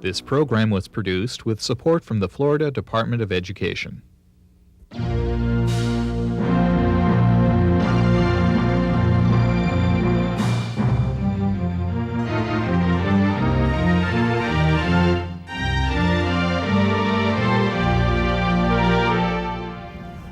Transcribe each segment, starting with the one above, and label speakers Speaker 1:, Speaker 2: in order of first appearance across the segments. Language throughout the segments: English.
Speaker 1: This program was produced with support from the Florida Department of Education.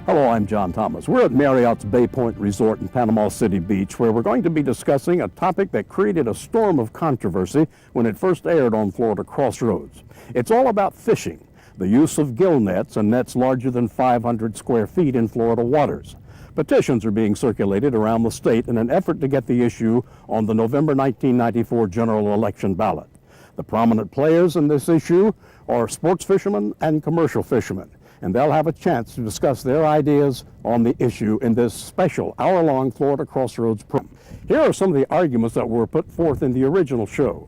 Speaker 2: Hello, I'm John Thomas. We're at Marriott's Bay Point Resort in Panama City Beach, where we're going to be discussing a topic that created a storm of controversy when it first aired on Florida Crossroads. It's all about fishing, the use of gill nets and nets larger than 500 square feet in Florida waters. Petitions are being circulated around the state in an effort to get the issue on the November 1994 general election ballot. The prominent players in this issue are sports fishermen and commercial fishermen, and they'll have a chance to discuss their ideas on the issue in this special hour-long Florida Crossroads program. Here are some of the arguments that were put forth in the original show.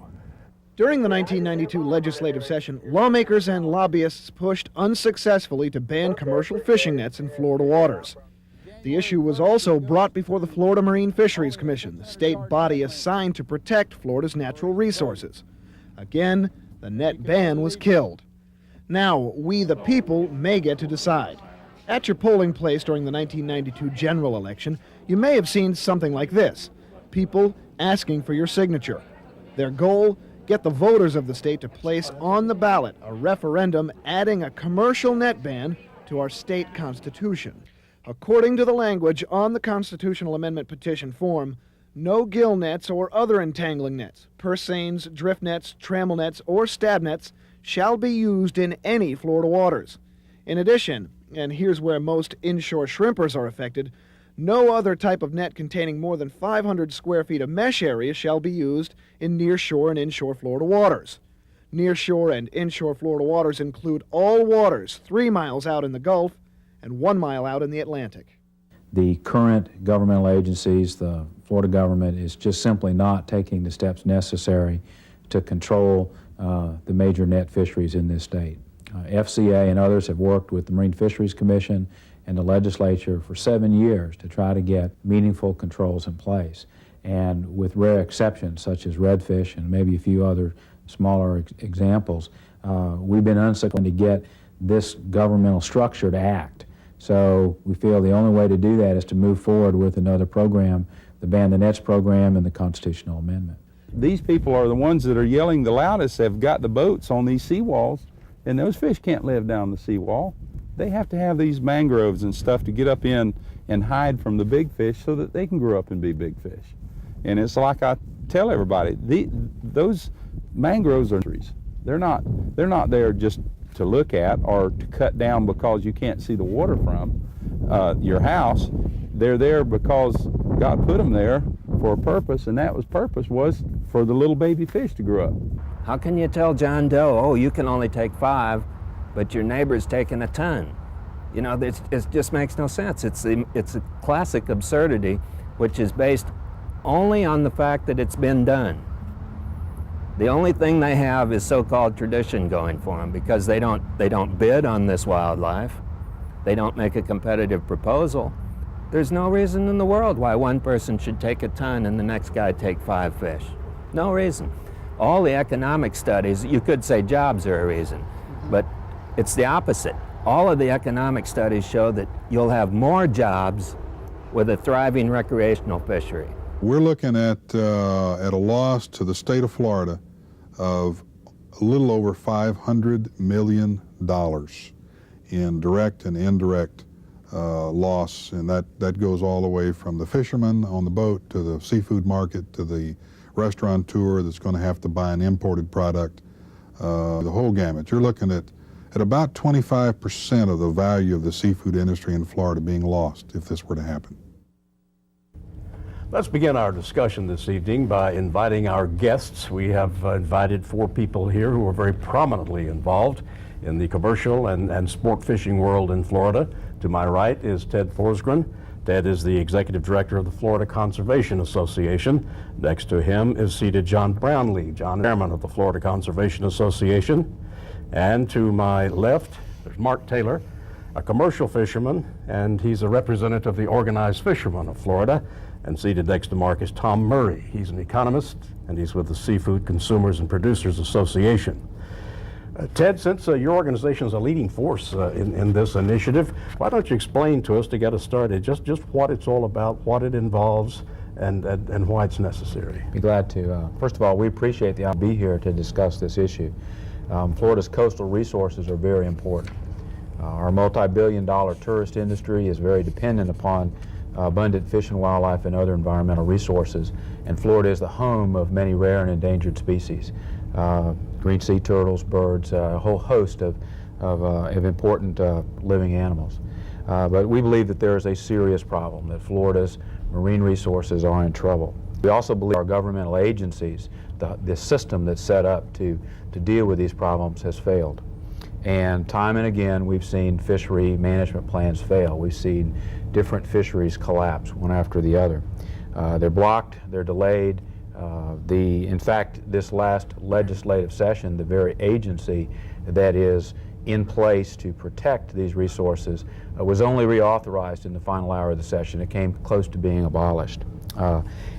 Speaker 3: During the 1992 legislative session, lawmakers and lobbyists pushed unsuccessfully to ban commercial fishing nets in Florida waters. The issue was also brought before the Florida Marine Fisheries Commission, the state body assigned to protect Florida's natural resources. Again, the net ban was killed. Now, we the people may get to decide. At your polling place during the 1992 general election, you may have seen something like this. People asking for your signature. Their goal, get the voters of the state to place on the ballot a referendum adding a commercial net ban to our state constitution. According to the language on the constitutional amendment petition form, no gill nets or other entangling nets, purse seines, drift nets, trammel nets, or stab nets shall be used in any Florida waters. In addition, and here's where most inshore shrimpers are affected, no other type of net containing more than 500 square feet of mesh area shall be used in nearshore and inshore Florida waters. Nearshore and inshore Florida waters include all waters 3 miles out in the Gulf and 1 mile out in the Atlantic.
Speaker 4: The current governmental agencies, the Florida government, is just simply not taking the steps necessary to control the major net fisheries in this state. FCA and others have worked with the Marine Fisheries Commission and the legislature for 7 years to try to get meaningful controls in place. And with rare exceptions, such as redfish and maybe a few other smaller examples, we've been unsuccessful to get this governmental structure to act. So we feel the only way to do that is to move forward with another program, the Ban the Nets program and the constitutional amendment.
Speaker 5: These people are the ones that are yelling the loudest, have got the boats on these seawalls, and those fish can't live down the seawall. They have to have these mangroves and stuff to get up in and hide from the big fish so that they can grow up and be big fish. And it's like I tell everybody, those mangroves are trees. They're not there just to look at or to cut down because you can't see the water from your house. They're there because God put them there for a purpose, and that purpose was for the little baby fish to grow up.
Speaker 6: How can you tell John Doe, oh, you can only take 5, but your neighbor's taking a ton? You know, it just makes no sense. It's a classic absurdity, which is based only on the fact that it's been done. The only thing they have is so-called tradition going for them, because they don't bid on this wildlife. They don't make a competitive proposal. There's no reason in the world why one person should take a ton and the next guy take 5 fish. No reason. All the economic studies, you could say jobs are a reason, but it's the opposite. All of the economic studies show that you'll have more jobs with a thriving recreational fishery.
Speaker 7: We're looking at a loss to the state of Florida of a little over $500 million in direct and indirect loss, and that goes all the way from the fisherman on the boat to the seafood market to the restaurateur that's going to have to buy an imported product, the whole gamut. You're looking at about 25% of the value of the seafood industry in Florida being lost if this were to happen.
Speaker 8: Let's begin our discussion this evening by inviting our guests. We have invited 4 people here who are very prominently involved in the commercial and sport fishing world in Florida. To my right is Ted Forsgren. Ted is the executive director of the Florida Conservation Association. Next to him is seated John Brownlee, chairman of the Florida Conservation Association. And to my left, there's Mark Taylor, a commercial fisherman, and he's a representative of the Organized Fishermen of Florida. And seated next to Mark is Tom Murray. He's an economist, and he's with the Seafood Consumers and Producers Association. Ted, since your organization is a leading force in this initiative, why don't you explain to us, to get us started, just what it's all about, what it involves, and why it's necessary?
Speaker 4: Be glad to. First of all, we appreciate the opportunity to be here to discuss this issue. Florida's coastal resources are very important. Our multi-billion-dollar tourist industry is very dependent upon abundant fish and wildlife and other environmental resources, and Florida is the home of many rare and endangered species. Green sea turtles, birds, a whole host of important living animals. But we believe that there is a serious problem, that Florida's marine resources are in trouble. We also believe our governmental agencies, the system that's set up to deal with these problems has failed. And time and again, we've seen fishery management plans fail. We've seen different fisheries collapse one after the other. They're blocked, they're delayed. In fact, this last legislative session, the very agency that is in place to protect these resources was only reauthorized in the final hour of the session. It came close to being abolished.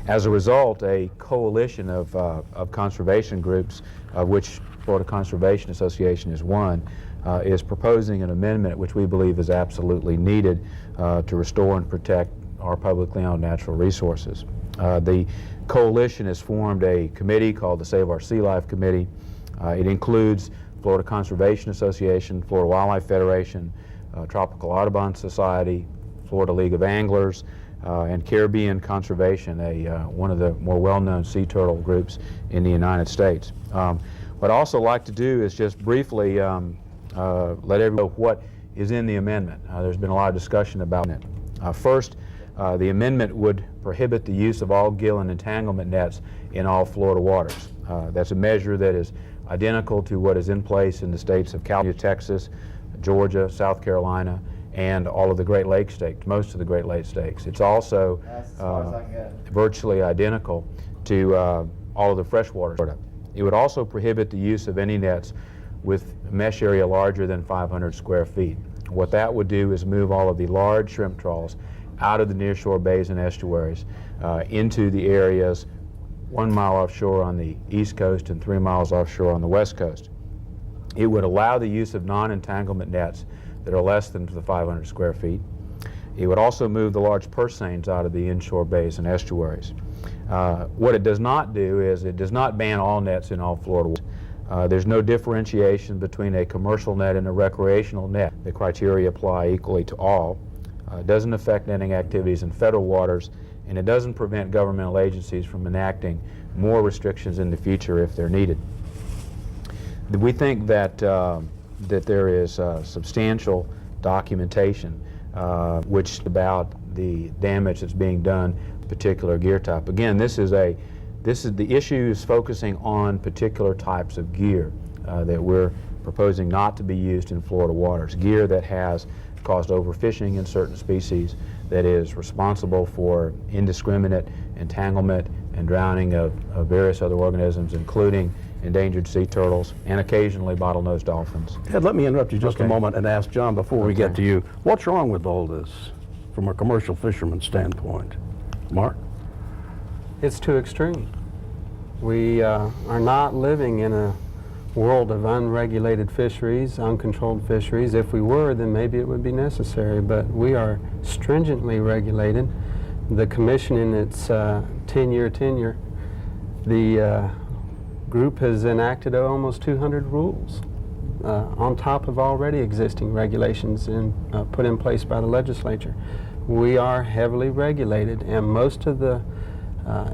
Speaker 4: As a result, a coalition of conservation groups, of which Florida Conservation Association is one, is proposing an amendment which we believe is absolutely needed to restore and protect our publicly owned natural resources. The coalition has formed a committee called the Save Our Sea Life Committee. It includes Florida Conservation Association, Florida Wildlife Federation, Tropical Audubon Society, Florida League of Anglers, and Caribbean Conservation, one of the more well-known sea turtle groups in the United States. What I'd also like to do is just briefly let everyone know what is in the amendment. There's been a lot of discussion about it. First, the amendment would prohibit the use of all gill and entanglement nets in all Florida waters. That's a measure that is identical to what is in place in the states of California, Texas, Georgia, South Carolina, and all of the Great Lakes states, most of the Great Lakes states. It's also virtually identical to all of the freshwater Florida. It would also prohibit the use of any nets with mesh area larger than 500 square feet. What that would do is move all of the large shrimp trawls out of the nearshore bays and estuaries into the areas 1 mile offshore on the east coast and 3 miles offshore on the west coast. It would allow the use of non-entanglement nets that are less than the 500 square feet. It would also move the large purse seines out of the inshore bays and estuaries. What it does not do is it does not ban all nets in all Florida waters. There's no differentiation between a commercial net and a recreational net. The criteria apply equally to all. It doesn't affect netting activities in federal waters, and it doesn't prevent governmental agencies from enacting more restrictions in the future if they're needed. We think that there is substantial documentation which about the damage that's being done to particular gear type. Again, the issue is focusing on particular types of gear that we're proposing not to be used in Florida waters. Gear that has caused overfishing in certain species, that is responsible for indiscriminate entanglement and drowning of various other organisms, including endangered sea turtles and occasionally bottlenose dolphins.
Speaker 8: Ted, let me interrupt you just a moment and ask John before we get to you. What's wrong with all this from a commercial fisherman's standpoint? Mark?
Speaker 9: It's too extreme. We are not living in a world of unregulated fisheries, uncontrolled fisheries. If we were, then maybe it would be necessary, but we are stringently regulated. The Commission, in its 10-year tenure, the group has enacted almost 200 rules on top of already existing regulations put in place by the legislature. We are heavily regulated, and most of the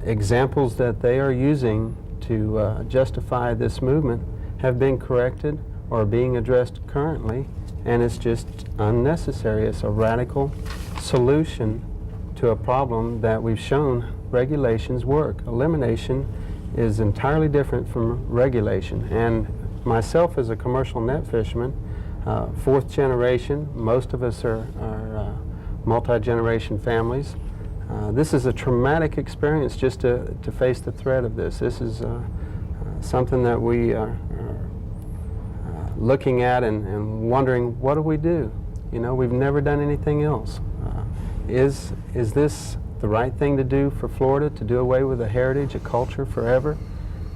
Speaker 9: examples that they are using to justify this movement have been corrected or are being addressed currently, and it's just unnecessary. It's a radical solution to a problem that we've shown regulations work. Elimination is entirely different from regulation, and myself as a commercial net fisherman, fourth generation, most of us are multi-generation families. This is a traumatic experience just to face the threat of this. This is something that we are looking at and wondering, what do we do? You know, we've never done anything else. Is this the right thing to do for Florida, to do away with a heritage, a culture forever?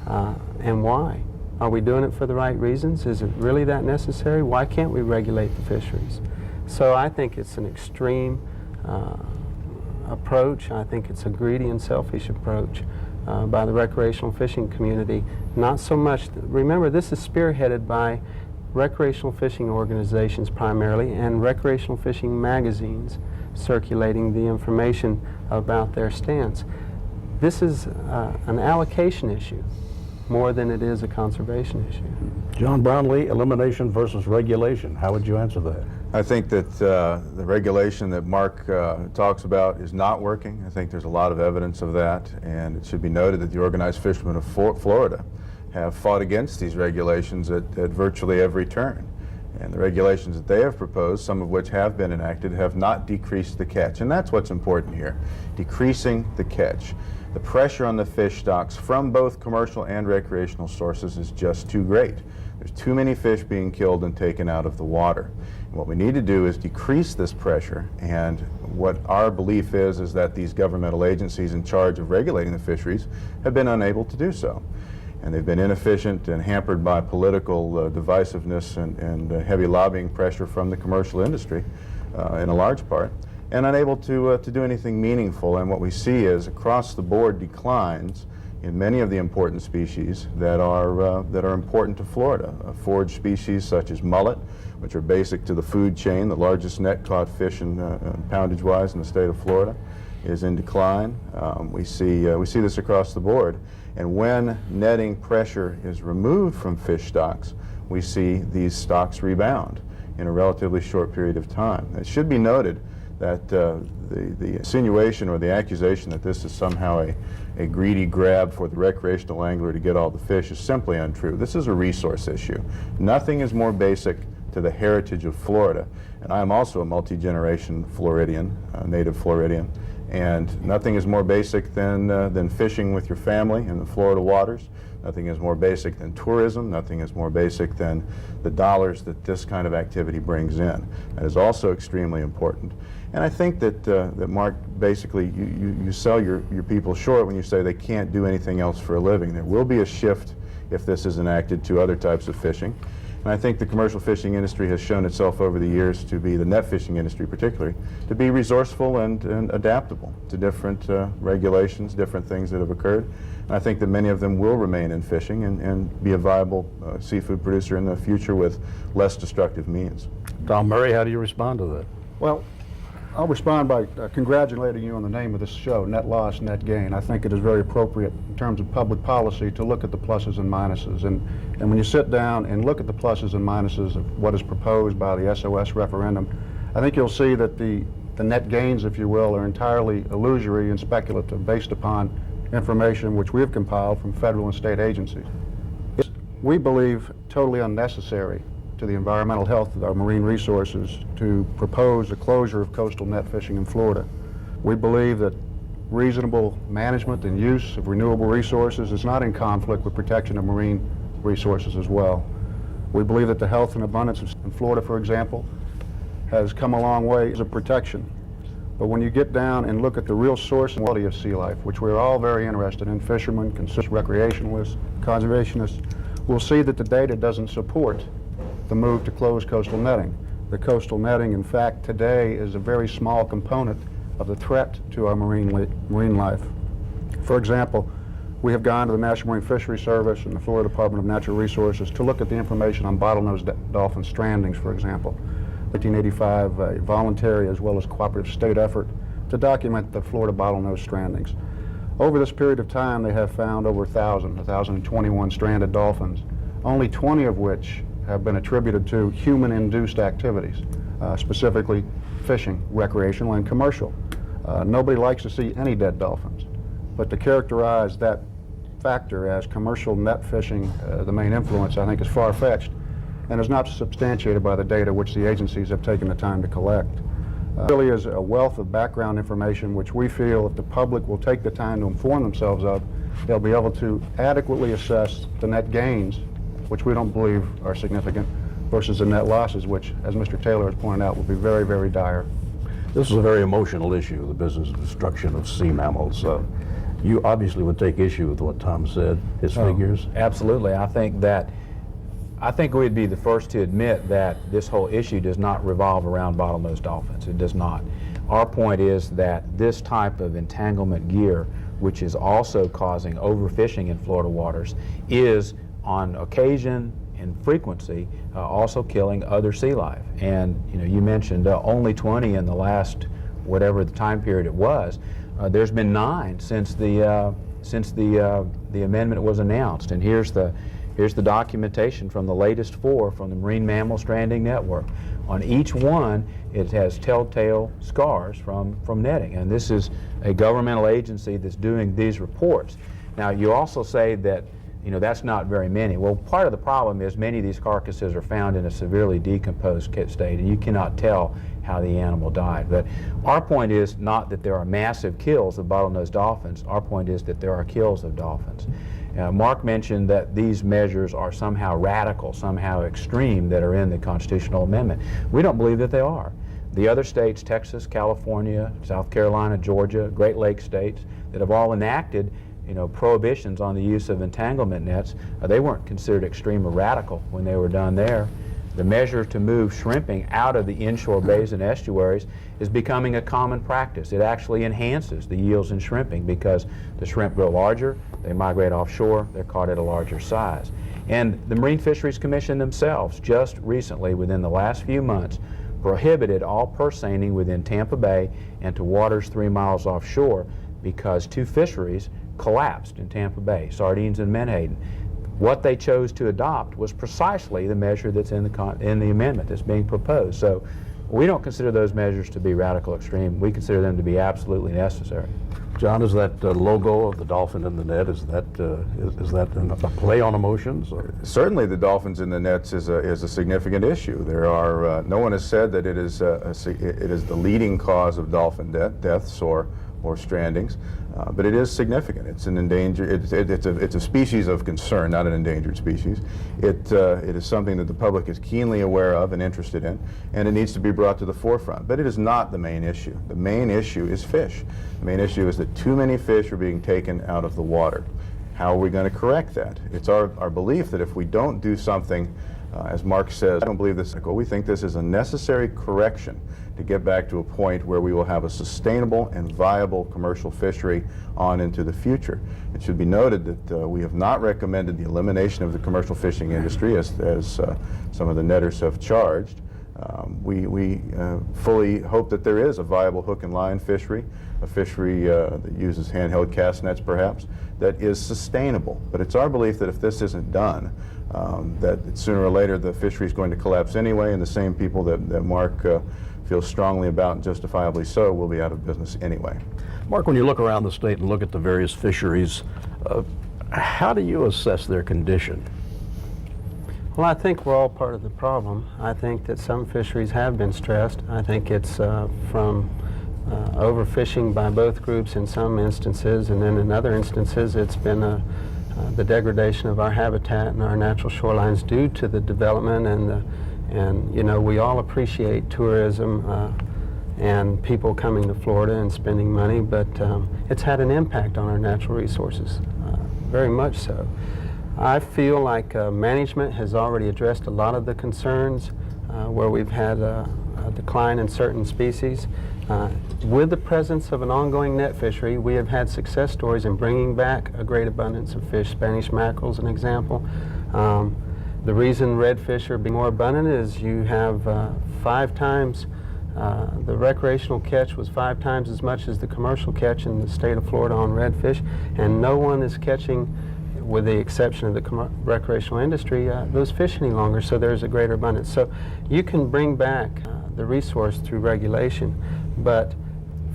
Speaker 9: And why? Are we doing it for the right reasons? Is it really that necessary? Why can't we regulate the fisheries? So I think it's an extreme approach. I think it's a greedy and selfish approach by the recreational fishing community. Not so much, remember, this is spearheaded by recreational fishing organizations primarily and recreational fishing magazines circulating the information about their stance. This is an allocation issue more than it is a conservation issue.
Speaker 8: John Brownlee, elimination versus regulation. How would you answer that?
Speaker 10: I think that the regulation that Mark talks about is not working. I think there's a lot of evidence of that, and it should be noted that the organized fishermen of Florida have fought against these regulations at virtually every turn. And the regulations that they have proposed, some of which have been enacted, have not decreased the catch. And that's what's important here, decreasing the catch. The pressure on the fish stocks from both commercial and recreational sources is just too great. There's too many fish being killed and taken out of the water. And what we need to do is decrease this pressure, and what our belief is that these governmental agencies in charge of regulating the fisheries have been unable to do so. And they've been inefficient and hampered by political divisiveness and heavy lobbying pressure from the commercial industry in a large part, and unable to do anything meaningful. And what we see is across the board declines in many of the important species that are important to Florida. Forage species such as mullet, which are basic to the food chain, the largest net caught fish in poundage-wise in the state of Florida, is in decline. We see this across the board. And when netting pressure is removed from fish stocks, we see these stocks rebound in a relatively short period of time. It should be noted that the insinuation or the accusation that this is somehow a greedy grab for the recreational angler to get all the fish is simply untrue. This is a resource issue. Nothing is more basic to the heritage of Florida. And I am also a multi-generation Floridian, native Floridian. And nothing is more basic than fishing with your family in the Florida waters. Nothing is more basic than tourism. Nothing is more basic than the dollars that this kind of activity brings in. That is also extremely important. And I think that Mark, basically, you sell your people short when you say they can't do anything else for a living. There will be a shift if this is enacted to other types of fishing. And I think the commercial fishing industry has shown itself over the years to be, the net fishing industry particularly, to be resourceful and adaptable to different regulations, different things that have occurred. And I think that many of them will remain in fishing and be a viable seafood producer in the future with less destructive means.
Speaker 8: Tom Murray, how do you respond to that?
Speaker 11: Well, I'll respond by congratulating you on the name of this show, Net Loss, Net Gain. I think it is very appropriate in terms of public policy to look at the pluses and minuses. And when you sit down and look at the pluses and minuses of what is proposed by the SOS referendum, I think you'll see that the net gains, if you will, are entirely illusory and speculative based upon information which we have compiled from federal and state agencies. It's, we believe, totally unnecessary to the environmental health of our marine resources to propose a closure of coastal net fishing in Florida. We believe that reasonable management and use of renewable resources is not in conflict with protection of marine resources as well. We believe that the health and abundance in Florida, for example, has come a long way as a protection. But when you get down and look at the real source and quality of sea life, which we're all very interested in, fishermen, recreationalists, conservationists, we'll see that the data doesn't support the move to close coastal netting. The coastal netting, in fact, today is a very small component of the threat to our marine life. For example, we have gone to the National Marine Fisheries Service and the Florida Department of Natural Resources to look at the information on bottlenose dolphin strandings, for example. 1985, a voluntary as well as cooperative state effort to document the Florida bottlenose strandings. Over this period of time, they have found over 1,021 stranded dolphins, only 20 of which have been attributed to human-induced activities, specifically fishing, recreational, and commercial. Nobody likes to see any dead dolphins, but to characterize that factor as commercial net fishing, the main influence, I think is far-fetched and is not substantiated by the data which the agencies have taken the time to collect. It really is a wealth of background information which we feel if the public will take the time to inform themselves of, they'll be able to adequately assess the net gains, which we don't believe are significant, versus the net losses, which, as Mr. Taylor has pointed out, will be very, very dire.
Speaker 8: This is a very emotional issue, the business of destruction of sea mammals. You obviously would take issue with what Tom said, his figures.
Speaker 4: Absolutely. I think we'd be the first to admit that this whole issue does not revolve around bottlenose dolphins. It does not. Our point is that this type of entanglement gear, which is also causing overfishing in Florida waters, is on occasion and frequency also killing other sea life. And you mentioned only 20 in the last whatever the time period it was. There's been 9 since the amendment was announced, and here's the documentation from the latest 4 from the Marine Mammal Stranding Network. On each one, it has telltale scars from netting, and this is a governmental agency that's doing these reports. Now, you also say that that's not very many. Well, part of the problem is many of these carcasses are found in a severely decomposed state, and you cannot tell how the animal died. But our point is not that there are massive kills of bottlenose dolphins. Our point is that there are kills of dolphins. Mark mentioned that these measures are somehow radical, somehow extreme, that are in the constitutional amendment. We don't believe that they are. The other states, Texas, California, South Carolina, Georgia, Great Lakes states, that have all enacted prohibitions on the use of entanglement nets, they weren't considered extreme or radical when they were done there. The measure to move shrimping out of the inshore bays and estuaries is becoming a common practice. It actually enhances the yields in shrimping because the shrimp grow larger, they migrate offshore, they're caught at a larger size. And the Marine Fisheries Commission themselves just recently, within the last few months, prohibited all purse seining within Tampa Bay and to waters 3 miles offshore because 2 fisheries collapsed in Tampa Bay, sardines and menhaden. What they chose to adopt was precisely the measure that's in the amendment that's being proposed. So we don't consider those measures to be radical extreme. We consider them to be absolutely necessary.
Speaker 8: John, is that logo of the dolphin in the net, is that a play on emotions? Or?
Speaker 10: Certainly the dolphins in the nets is a significant issue. There are, no one has said that it is the leading cause of dolphin deaths or strandings, but it is significant. It's an endangered, it's a species of concern, not an endangered species. It is something that the public is keenly aware of and interested in, and it needs to be brought to the forefront. But it is not the main issue. The main issue is fish. The main issue is that too many fish are being taken out of the water. How are we going to correct that? It's our belief that if we don't do something, as Mark says, I don't believe this, we think this is a necessary correction to get back to a point where we will have a sustainable and viable commercial fishery on into the future. It should be noted that we have not recommended the elimination of the commercial fishing industry as some of the netters have charged. We fully hope that there is a viable hook and line fishery, a fishery that uses handheld cast nets perhaps, that is sustainable. But it's our belief that if this isn't done, that sooner or later the fishery is going to collapse anyway, and the same people that Mark feels strongly about, and justifiably so, will be out of business anyway.
Speaker 8: Mark, when you look around the state and look at the various fisheries, how do you assess their condition?
Speaker 9: Well, I think we're all part of the problem. I think that some fisheries have been stressed. I think it's from overfishing by both groups in some instances, and then in other instances it's been the degradation of our habitat and our natural shorelines due to the development and we all appreciate tourism and people coming to Florida and spending money, but it's had an impact on our natural resources, very much so. I feel like management has already addressed a lot of the concerns where we've had a decline in certain species. With the presence of an ongoing net fishery, we have had success stories in bringing back a great abundance of fish. Spanish mackerel is an example. The reason redfish are being more abundant is you have 5 times, the recreational catch was 5 times as much as the commercial catch in the state of Florida on redfish, and no one is catching, with the exception of the recreational industry, those fish any longer, so there's a greater abundance. So you can bring back the resource through regulation, but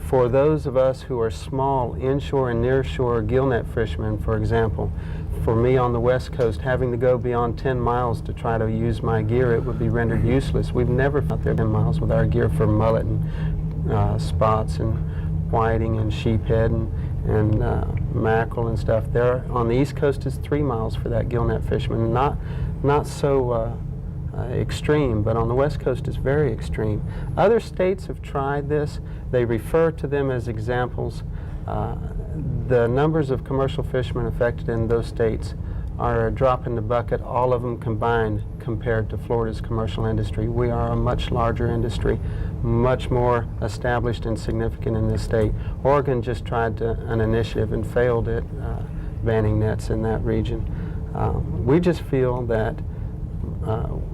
Speaker 9: for those of us who are small inshore and nearshore gillnet fishermen, for example, for me on the West Coast, having to go beyond 10 miles to try to use my gear, it would be rendered useless. We've never out there 10 miles with our gear for mullet and spots and whiting and sheephead and mackerel and stuff. There on the East Coast is 3 miles for that gillnet fisherman. Not so extreme, but on the West Coast it's very extreme. Other states have tried this. They refer to them as examples. The numbers of commercial fishermen affected in those states are a drop in the bucket, all of them combined, compared to Florida's commercial industry. We are a much larger industry, much more established and significant in this state. Oregon just tried an initiative and failed at banning nets in that region. We just feel that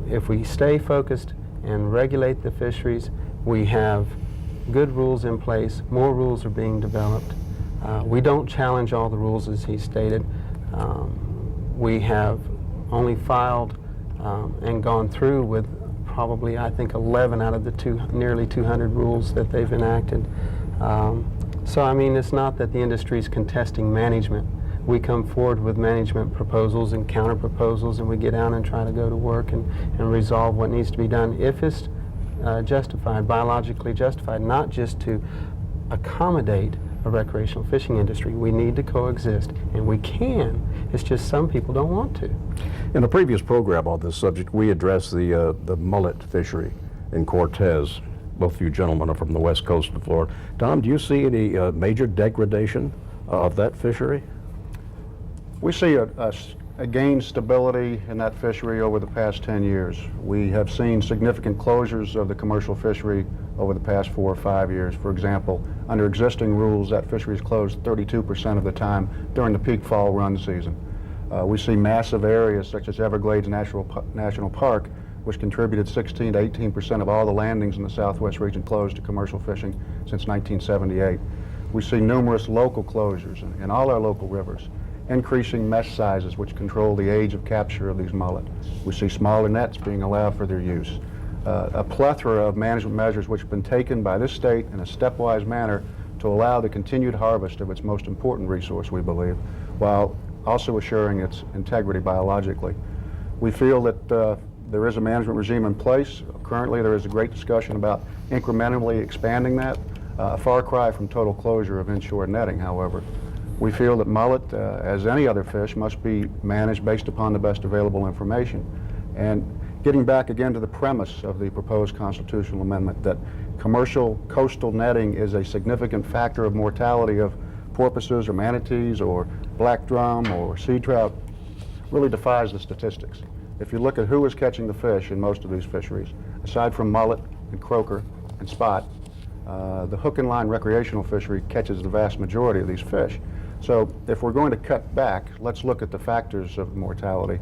Speaker 9: if we stay focused and regulate the fisheries, we have good rules in place, more rules are being developed. We don't challenge all the rules as he stated. We have only filed and gone through with probably, I think, 11 out of the nearly 200 rules that they've enacted. So, I mean, it's not that the industry is contesting management. We come forward with management proposals and counter proposals, and we get down and try to go to work and resolve what needs to be done if it's justified, biologically justified, not just to accommodate a recreational fishing industry. We need to coexist, and we can. It's just some people don't want to.
Speaker 8: In a previous program on this subject, we addressed the mullet fishery in Cortez. Both of you gentlemen are from the west coast of Florida. Tom, do you see any major degradation of that fishery?
Speaker 11: We see a gained stability in that fishery over the past 10 years. We have seen significant closures of the commercial fishery over the past 4 or 5 years. For example, under existing rules, that fishery is closed 32% of the time during the peak fall run season. We see massive areas such as Everglades National Park, which contributed 16 to 18% of all the landings in the southwest region, closed to commercial fishing since 1978. We see numerous local closures in all our local rivers, increasing mesh sizes which control the age of capture of these mullet. We see smaller nets being allowed for their use. A plethora of management measures which have been taken by this state in a stepwise manner to allow the continued harvest of its most important resource, we believe, while also assuring its integrity biologically. We feel that there is a management regime in place. Currently there is a great discussion about incrementally expanding that, a far cry from total closure of inshore netting, however. We feel that mullet, as any other fish, must be managed based upon the best available information. And getting back again to the premise of the proposed constitutional amendment, that commercial coastal netting is a significant factor of mortality of porpoises or manatees or black drum or sea trout, really defies the statistics. If you look at who is catching the fish in most of these fisheries, aside from mullet and croaker and spot, the hook and line recreational fishery catches the vast majority of these fish. So if we're going to cut back, let's look at the factors of mortality.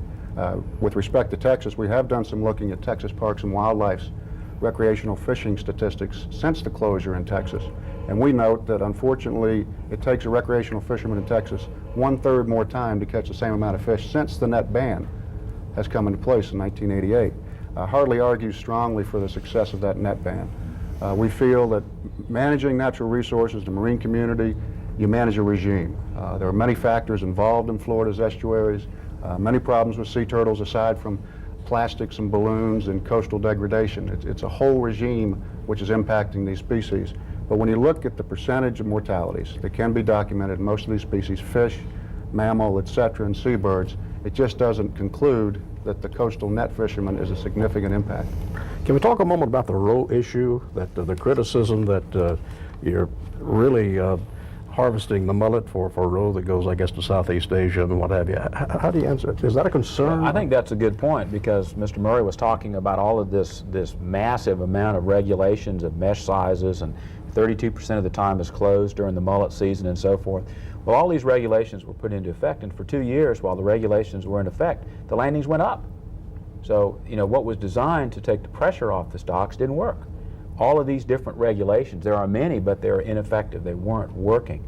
Speaker 11: With respect to Texas, we have done some looking at Texas Parks and Wildlife's recreational fishing statistics since the closure in Texas. And we note that unfortunately it takes a recreational fisherman in Texas 1/3 more time to catch the same amount of fish since the net ban has come into place in 1988. Hardly argues strongly for the success of that net ban. We feel that managing natural resources, the marine community, you manage a regime. There are many factors involved in Florida's estuaries, many problems with sea turtles aside from plastics and balloons and coastal degradation. It's a whole regime which is impacting these species. But when you look at the percentage of mortalities that can be documented in most of these species, fish, mammal, etc., and seabirds, it just doesn't conclude that the coastal net fisherman is a significant impact.
Speaker 8: Can we talk a moment about the roe issue, that the criticism that you're really harvesting the mullet for roe that goes, I guess, to Southeast Asia and what have you? How do you answer it? Is that a concern?
Speaker 4: I think that's a good point, because Mr. Murray was talking about all of this massive amount of regulations of mesh sizes, and 32% of the time is closed during the mullet season and so forth. Well, all these regulations were put into effect, and for 2 years while the regulations were in effect, the landings went up. So, you know, what was designed to take the pressure off the stocks didn't work. All of these different regulations, there are many, but they're ineffective. They weren't working.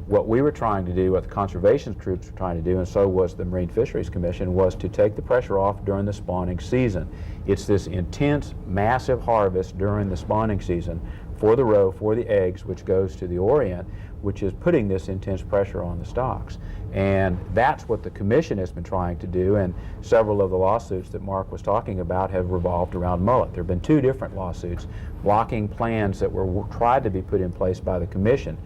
Speaker 4: What we were trying to do, what the conservation troops were trying to do, and so was the Marine Fisheries Commission, was to take the pressure off during the spawning season. It's this intense, massive harvest during the spawning season for the roe, for the eggs, which goes to the Orient, which is putting this intense pressure on the stocks. And that's what the Commission has been trying to do, and several of the lawsuits that Mark was talking about have revolved around mullet. There have been 2 different lawsuits blocking plans that were tried to be put in place by the Commission.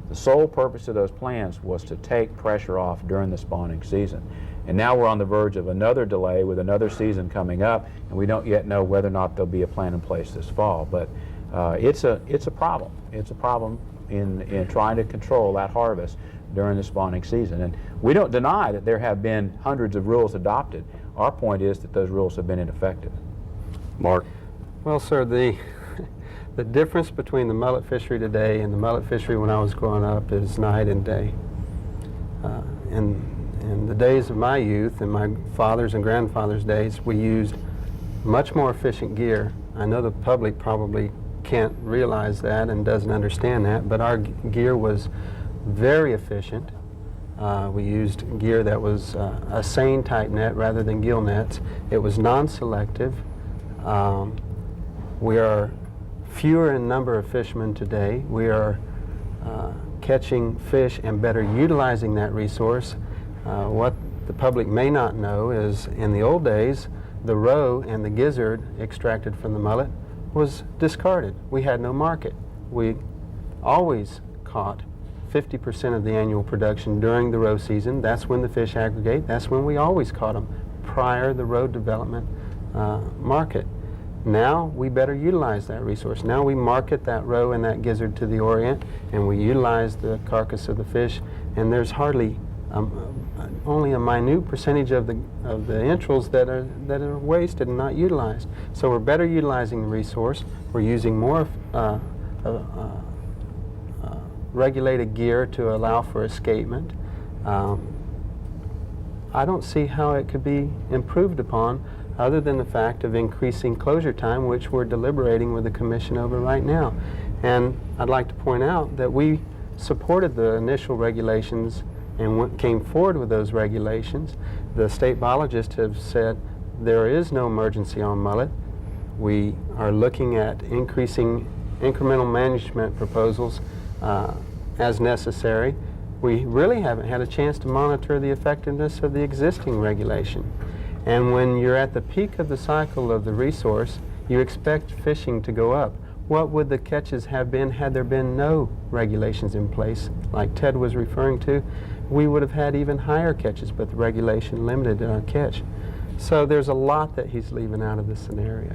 Speaker 4: The sole purpose of those plans was to take pressure off during the spawning season. And now we're on the verge of another delay with another season coming up, and we don't yet know whether or not there'll be a plan in place this fall. But it's a problem. It's a problem in trying to control that harvest during the spawning season. And we don't deny that there have been hundreds of rules adopted. Our point is that those rules have been ineffective.
Speaker 8: Mark?
Speaker 9: Well, sir, the difference between the mullet fishery today and the mullet fishery when I was growing up is night and day. In the days of my youth and my father's and grandfather's days, we used much more efficient gear. I know the public probably can't realize that and doesn't understand that, but our gear was very efficient. We used gear that was a seine type net rather than gill nets. It was non-selective. We are fewer in number of fishermen today. We are catching fish and better utilizing that resource. What the public may not know is in the old days, the roe and the gizzard extracted from the mullet was discarded. We had no market. We always caught 50% of the annual production during the roe season. That's when the fish aggregate. That's when we always caught them, prior to the roe development market. Now we better utilize that resource. Now we market that roe and that gizzard to the Orient, and we utilize the carcass of the fish, and there's hardly only a minute percentage of the entrails that are wasted and not utilized. So we're better utilizing the resource. We're using more regulated gear to allow for escapement. I don't see how it could be improved upon other than the fact of increasing closure time, which we're deliberating with the Commission over right now. And I'd like to point out that we supported the initial regulations and came forward with those regulations. The state biologists have said there is no emergency on mullet. We are looking at increasing incremental management proposals as necessary. We really haven't had a chance to monitor the effectiveness of the existing regulation. And when you're at the peak of the cycle of the resource, you expect fishing to go up. What would the catches have been had there been no regulations in place? Like Ted was referring to, we would have had even higher catches, but the regulation limited our catch. So there's a lot that he's leaving out of this scenario.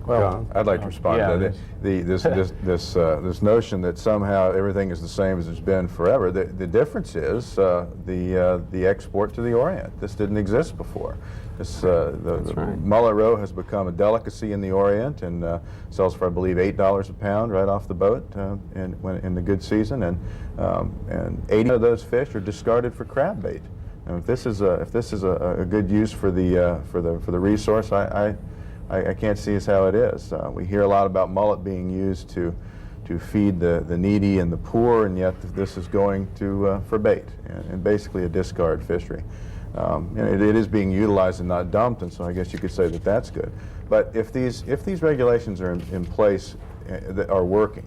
Speaker 10: Well, I'd like to respond to that. This notion that somehow everything is the same as it's been forever. The difference is the export to the Orient. This didn't exist before. The mullet roe has become a delicacy in the Orient and sells for, I believe, $8 a pound right off the boat in the good season, and 80 of those fish are discarded for crab bait. And if this is a good use for the resource, I can't see as how it is. We hear a lot about mullet being used to feed the needy and the poor, and yet this is going for bait and basically a discard fishery. And it is being utilized and not dumped, and so I guess you could say that that's good. But if these regulations are in place that are working,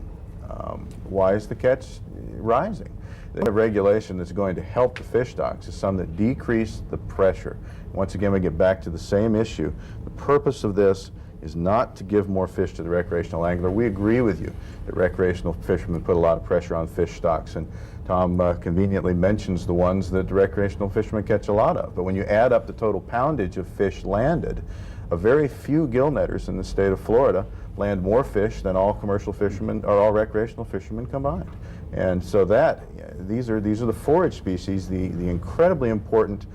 Speaker 10: why is the catch rising? The regulation that's going to help the fish stocks is some that decrease the pressure. Once again, we get back to the same issue. The purpose of this is not to give more fish to the recreational angler. We agree with you that recreational fishermen put a lot of pressure on fish stocks, and Tom conveniently mentions the ones that the recreational fishermen catch a lot of. But when you add up the total poundage of fish landed, a very few gill netters in the state of Florida land more fish than all commercial fishermen or all recreational fishermen combined. And so these are the forage species, the incredibly important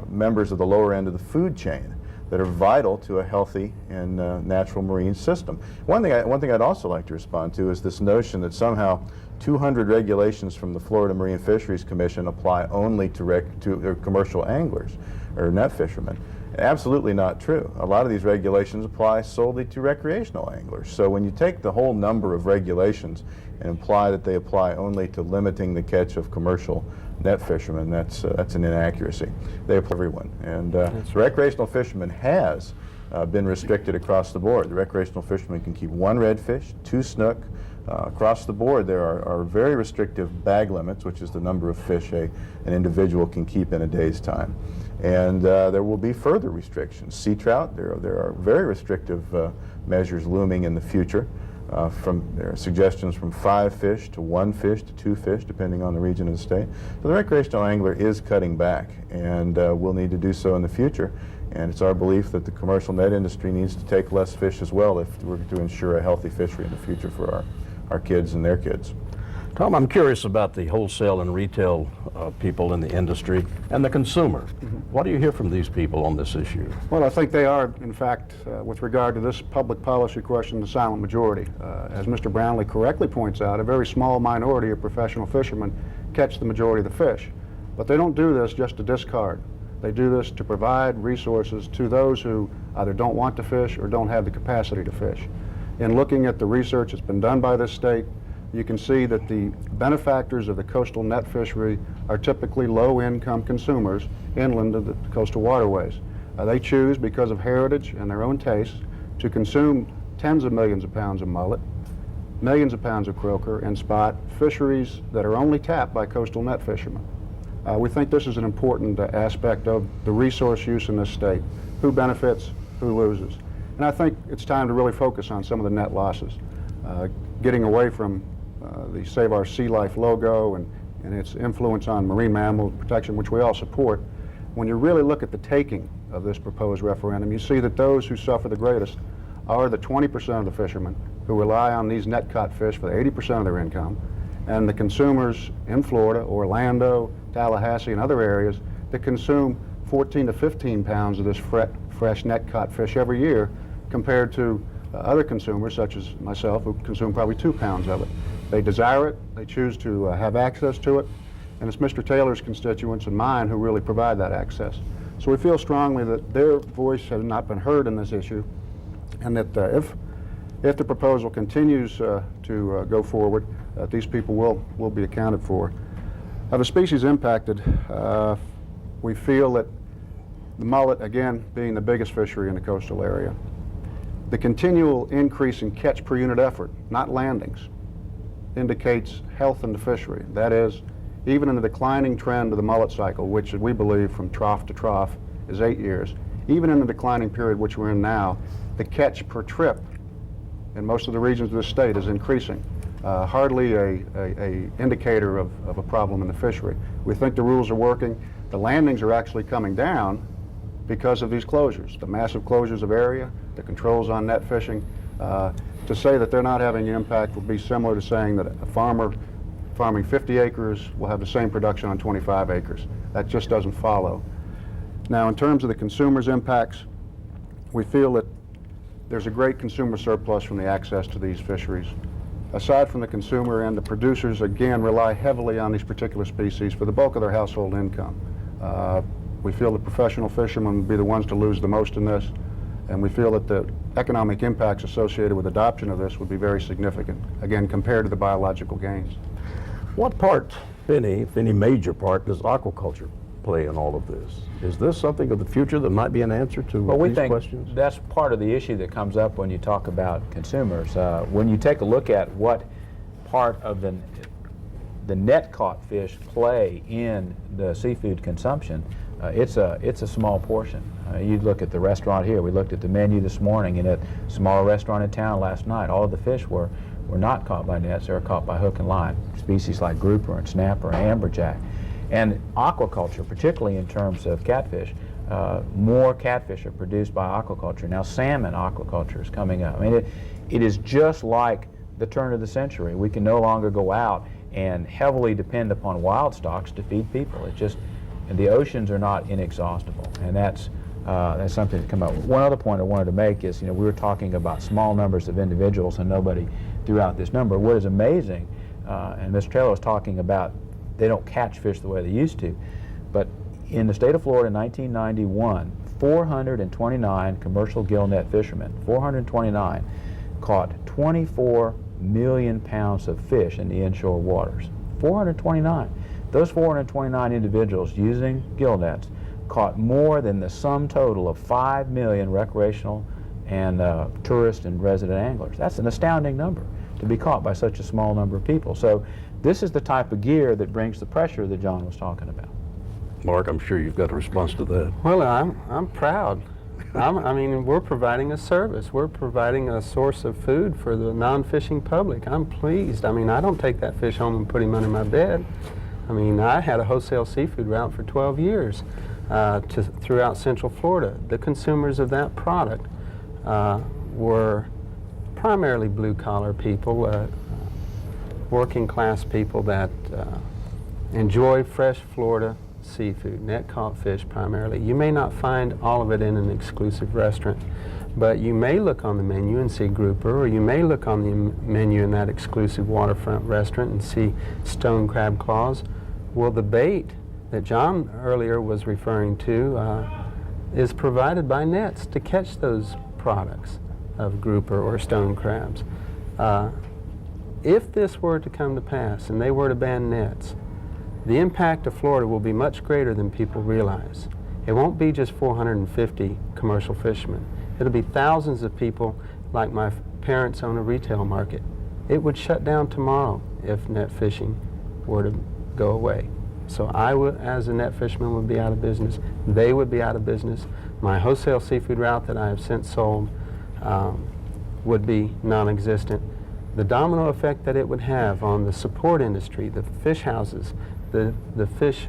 Speaker 10: members of the lower end of the food chain that are vital to a healthy and natural marine system. One thing I'd also like to respond to is this notion that somehow 200 regulations from the Florida Marine Fisheries Commission apply only to commercial anglers or net fishermen. Absolutely not true. A lot of these regulations apply solely to recreational anglers. So when you take the whole number of regulations and imply that they apply only to limiting the catch of commercial net fishermen, that's an inaccuracy. They apply to everyone. And recreational fishermen has been restricted across the board. The recreational fishermen can keep 1 redfish, 2 snook. Across the board, there are very restrictive bag limits, which is the number of fish an individual can keep in a day's time. And there will be further restrictions. Sea trout, there are very restrictive measures looming in the future. There are suggestions from 5 fish to 1 fish to 2 fish, depending on the region of the state. So the recreational angler is cutting back, and will need to do so in the future. And it's our belief that the commercial net industry needs to take less fish as well if we're to ensure a healthy fishery in the future for our kids and their kids.
Speaker 8: Tom, I'm curious about the wholesale and retail people in the industry and the consumer. What do you hear from these people on this issue?
Speaker 11: Well, I think they are, in fact, with regard to this public policy question, the silent majority. As Mr. Brownlee correctly points out, a very small minority of professional fishermen catch the majority of the fish. But they don't do this just to discard. They do this to provide resources to those who either don't want to fish or don't have the capacity to fish. In looking at the research that's been done by this state, you can see that the benefactors of the coastal net fishery are typically low-income consumers inland of the coastal waterways. They choose, because of heritage and their own tastes, to consume tens of millions of pounds of mullet, millions of pounds of croaker, and spot, fisheries that are only tapped by coastal net fishermen. We think this is an important aspect of the resource use in this state. Who benefits, who loses? And I think it's time to really focus on some of the net losses. Getting away from the Save Our Sea Life logo and its influence on marine mammal protection, which we all support. When you really look at the taking of this proposed referendum, you see that those who suffer the greatest are the 20% of the fishermen who rely on these net caught fish for 80% of their income, and the consumers in Florida, Orlando, Tallahassee, and other areas that consume 14 to 15 pounds of this fresh net caught fish every year, compared to other consumers, such as myself, who consume probably 2 pounds of it. They desire it, they choose to have access to it, and it's Mr. Taylor's constituents and mine who really provide that access. So we feel strongly that their voice has not been heard in this issue, and that if the proposal continues to go forward, these people will be accounted for. Of the species impacted, we feel that the mullet, again, being the biggest fishery in the coastal area, the continual increase in catch per unit effort, not landings, indicates health in the fishery. That is, even in the declining trend of the mullet cycle, which we believe from trough to trough is 8 years, even in the declining period which we're in now, the catch per trip in most of the regions of the state is increasing. Hardly a indicator of a problem in the fishery. We think the rules are working. The landings are actually coming down because of these closures, the massive closures of area, the controls on net fishing. To say that they're not having an impact would be similar to saying that a farmer farming 50 acres will have the same production on 25 acres. That just doesn't follow. Now, in terms of the consumer's impacts, we feel that there's a great consumer surplus from the access to these fisheries. Aside from the consumer, and the producers, again, rely heavily on these particular species for the bulk of their household income. We feel the professional fishermen would be the ones to lose the most in this, and we feel that the economic impacts associated with adoption of this would be very significant, again, compared to the biological gains.
Speaker 8: What part, if any major part, does aquaculture play in all of this? Is this something of the future that might be an answer to these questions?
Speaker 4: That's part of the issue that comes up when you talk about consumers. When you take a look at what part of the net caught fish play in the seafood consumption, it's a small portion. You look at the restaurant here. We looked at the menu this morning, and at a small restaurant in town last night, all of the fish were not caught by nets. They were caught by hook and line, species like grouper and snapper and amberjack. And aquaculture, particularly in terms of catfish, more catfish are produced by aquaculture. Now salmon aquaculture is coming up. I mean, it is just like the turn of the century. We can no longer go out and heavily depend upon wild stocks to feed people. It's just, and the oceans are not inexhaustible, and that's something to come up. One other point I wanted to make is, we were talking about small numbers of individuals, and nobody threw out this number. What is amazing, and Mr. Taylor was talking about, they don't catch fish the way they used to, but in the state of Florida in 1991, 429 commercial gill net fishermen, 429, caught 24 million pounds of fish in the inshore waters. 429. Those 429 individuals using gill nets caught more than the sum total of 5 million recreational and tourist and resident anglers. That's an astounding number to be caught by such a small number of people. So this is the type of gear that brings the pressure that John was talking about.
Speaker 8: Mark, I'm sure you've got a response to that.
Speaker 9: Well, I'm proud. I mean, we're providing a service. We're providing a source of food for the non-fishing public. I'm pleased. I mean, I don't take that fish home and put him under my bed. I mean, I had a wholesale seafood route for 12 years. throughout Central Florida. The consumers of that product were primarily blue-collar people, working-class people that enjoy fresh Florida seafood, net-caught fish primarily. You may not find all of it in an exclusive restaurant, but you may look on the menu and see grouper, or you may look on the menu in that exclusive waterfront restaurant and see stone crab claws. Well, the bait that John earlier was referring to is provided by nets to catch those products of grouper or stone crabs. If this were to come to pass and they were to ban nets, the impact of Florida will be much greater than people realize. It won't be just 450 commercial fishermen. It'll be thousands of people like my parents own a retail market. It would shut down tomorrow if net fishing were to go away. So I would, as a net fisherman, would be out of business. They would be out of business. My wholesale seafood route that I have since sold would be non-existent. The domino effect that it would have on the support industry, the fish houses, the fish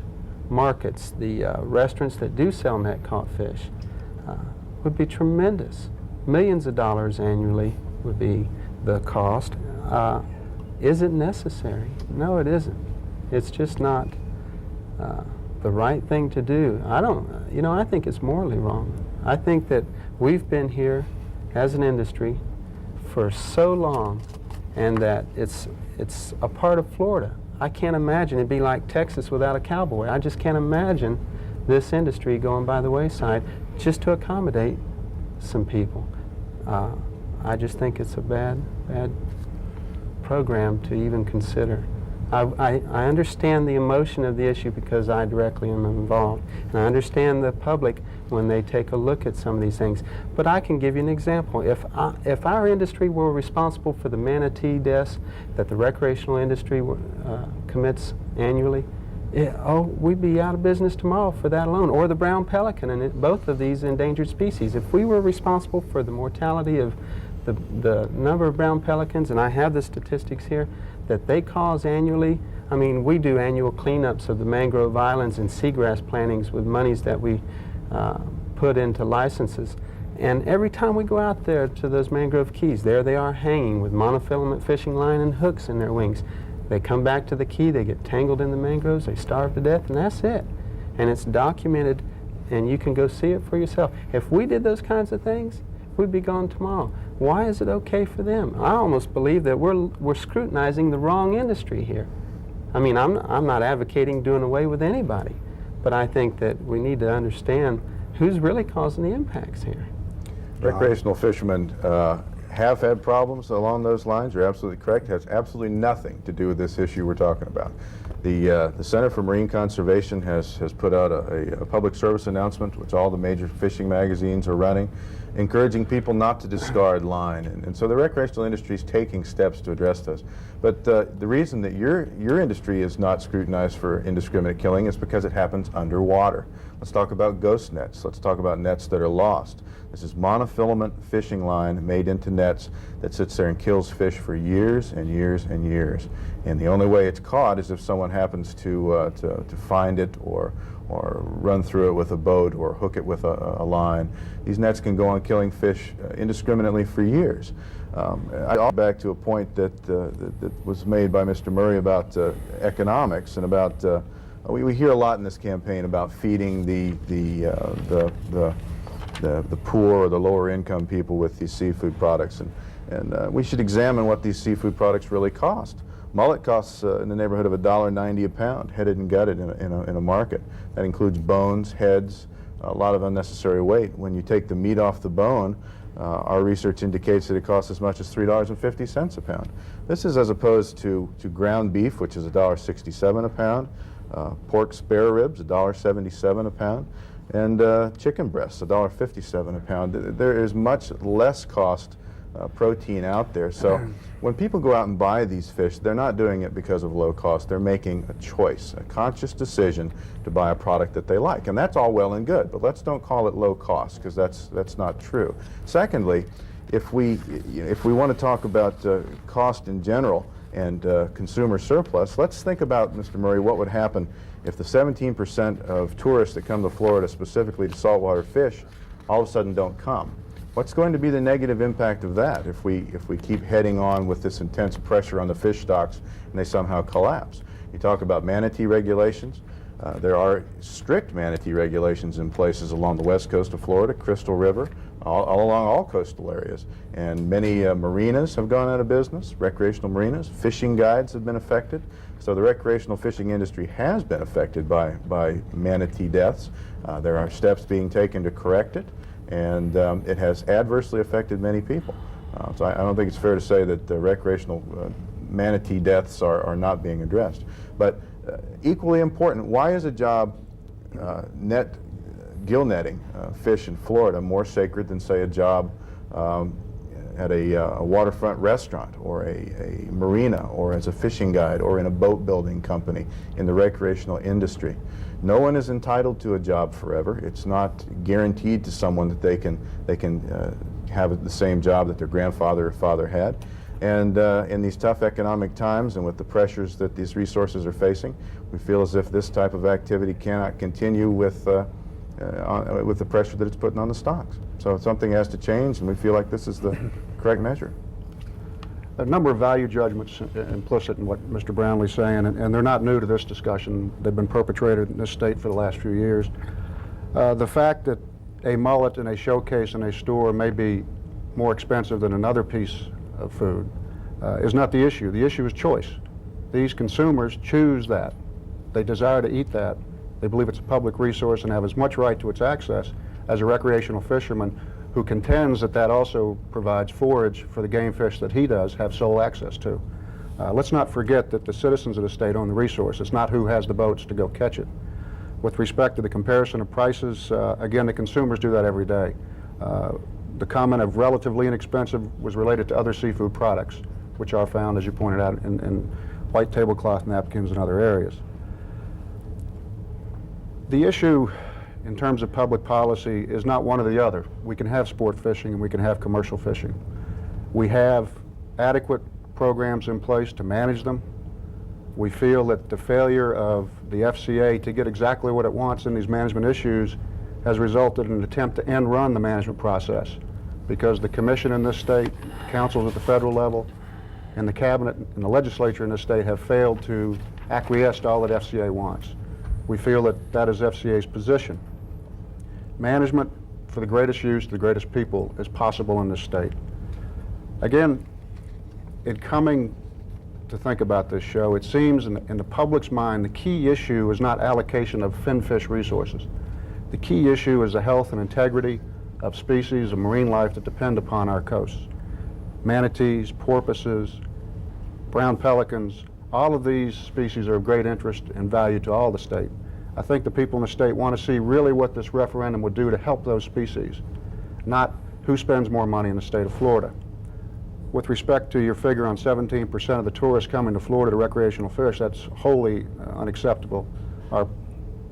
Speaker 9: markets, the restaurants that do sell net caught fish, would be tremendous. Millions of dollars annually would be the cost. Is it necessary? No, it isn't. It's just not the right thing to do. I think it's morally wrong. I think that we've been here as an industry for so long, and that it's a part of Florida. I can't imagine it'd be like Texas without a cowboy. I just can't imagine this industry going by the wayside just to accommodate some people. I just think it's a bad program to even consider. I understand the emotion of the issue because I directly am involved, and I understand the public when they take a look at some of these things. But I can give you an example. If our industry were responsible for the manatee deaths that the recreational industry commits annually, we'd be out of business tomorrow for that alone, or the brown pelican, and both of these endangered species. If we were responsible for the mortality of the number of brown pelicans, and I have the statistics here, that they cause annually. I mean, we do annual cleanups of the mangrove islands and seagrass plantings with monies that we put into licenses. And every time we go out there to those mangrove keys, there they are hanging with monofilament fishing line and hooks in their wings. They come back to the key, they get tangled in the mangroves, they starve to death, and that's it. And it's documented, and you can go see it for yourself. If we did those kinds of things, we'd be gone tomorrow. Why is it okay for them? I almost believe that we're scrutinizing the wrong industry here. I mean, I'm not advocating doing away with anybody, but I think that we need to understand who's really causing the impacts here.
Speaker 10: Recreational fishermen have had problems along those lines. You're absolutely correct. It has absolutely nothing to do with this issue we're talking about. The Center for Marine Conservation has put out a public service announcement, which all the major fishing magazines are running, encouraging people not to discard line. And so the recreational industry is taking steps to address this. But the reason that your industry is not scrutinized for indiscriminate killing is because it happens underwater. Let's talk about ghost nets. Let's talk about nets that are lost. This is monofilament fishing line made into nets that sits there and kills fish for years and years and years. And the only way it's caught is if someone happens to find it or run through it with a boat or hook it with a line. These nets can go on killing fish indiscriminately for years. I'll back to a point that was made by Mr. Murray about economics and about we hear a lot in this campaign about feeding the poor or the lower income people with these seafood products, and we should examine what these seafood products really cost. Mullet costs in the neighborhood of $1.90 a pound, headed and gutted in a market. That includes bones, heads, a lot of unnecessary weight. When you take the meat off the bone, our research indicates that it costs as much as $3.50 a pound. This is as opposed to ground beef, which is $1.67 a pound, pork spare ribs, $1.77 a pound, and chicken breasts, $1.57 a pound. There is much less cost protein out there. So when people go out and buy these fish, they're not doing it because of low cost. They're making a choice, a conscious decision to buy a product that they like. And that's all well and good, but let's don't call it low cost, because that's not true. Secondly, if we want to talk about cost in general, and consumer surplus, let's think about, Mr. Murray, what would happen if the 17% of tourists that come to Florida specifically to saltwater fish all of a sudden don't come. What's going to be the negative impact of that if we keep heading on with this intense pressure on the fish stocks and they somehow collapse? You talk about manatee regulations. There are strict manatee regulations in places along the west coast of Florida, Crystal River, all along all coastal areas. And many marinas have gone out of business, recreational marinas. Fishing guides have been affected. So the recreational fishing industry has been affected by manatee deaths. There are steps being taken to correct it, and it has adversely affected many people. So I don't think it's fair to say that recreational manatee deaths are not being addressed. But equally important, why is a job gill netting fish in Florida more sacred than, say, a job at a waterfront restaurant or a marina or as a fishing guide or in a boat building company in the recreational industry? No one is entitled to a job forever. It's not guaranteed to someone that they can have the same job that their grandfather or father had. And in these tough economic times and with the pressures that these resources are facing, we feel as if this type of activity cannot continue with the pressure that it's putting on the stocks. So something has to change, and we feel like this is the correct measure.
Speaker 11: A number of value judgments implicit in what Mr. Brownlee's saying, and they're not new to this discussion. They've been perpetrated in this state for the last few years. The fact that a mullet in a showcase in a store may be more expensive than another piece of food is not the issue. The issue is choice. These consumers choose that. They desire to eat that. They believe it's a public resource and have as much right to its access as a recreational fisherman who contends that that also provides forage for the game fish that he does have sole access to. Let's not forget that the citizens of the state own the resource. It's not who has the boats to go catch it. With respect to the comparison of prices, again, the consumers do that every day. The comment of relatively inexpensive was related to other seafood products, which are found, as you pointed out, in white tablecloth napkins and other areas. The issue in terms of public policy is not one or the other. We can have sport fishing and we can have commercial fishing. We have adequate programs in place to manage them. We feel that the failure of the FCA to get exactly what it wants in these management issues has resulted in an attempt to end run the management process, because the commission in this state, councils at the federal level, and the cabinet and the legislature in this state have failed to acquiesce to all that FCA wants. We feel that that is FCA's position. Management for the greatest use, the greatest people, is possible in this state. Again, in coming to think about this show, it seems in the public's mind the key issue is not allocation of finfish resources. The key issue is the health and integrity of species of marine life that depend upon our coasts. Manatees, porpoises, brown pelicans, all of these species are of great interest and value to all the state. I think the people in the state want to see really what this referendum would do to help those species, not who spends more money in the state of Florida. With respect to your figure on 17% of the tourists coming to Florida to recreational fish, that's wholly unacceptable. Our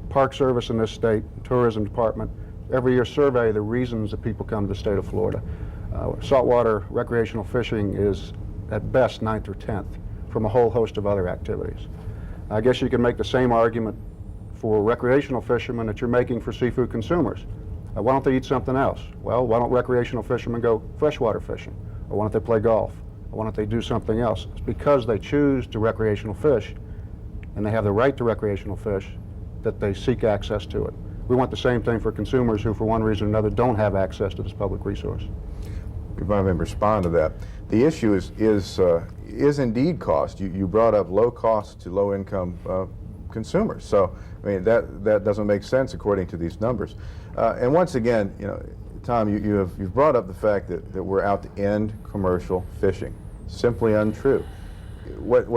Speaker 11: Park Service in this state, Tourism Department, every year survey the reasons that people come to the state of Florida. Saltwater recreational fishing is at best 9th or 10th from a whole host of other activities. I guess you can make the same argument for recreational fishermen that you're making for seafood consumers. Why don't they eat something else? Well, why don't recreational fishermen go freshwater fishing? Or why don't they play golf? Or why don't they do something else? It's because they choose to recreational fish and they have the right to recreational fish that they seek access to it. We want the same thing for consumers who, for one reason or another, don't have access to this public resource.
Speaker 10: If I may respond to that, the issue is indeed cost. You brought up low cost to low income consumers. So, I mean, that doesn't make sense according to these numbers. And once again, you know, Tom, you've brought up the fact that we're out to end commercial fishing. Simply untrue. What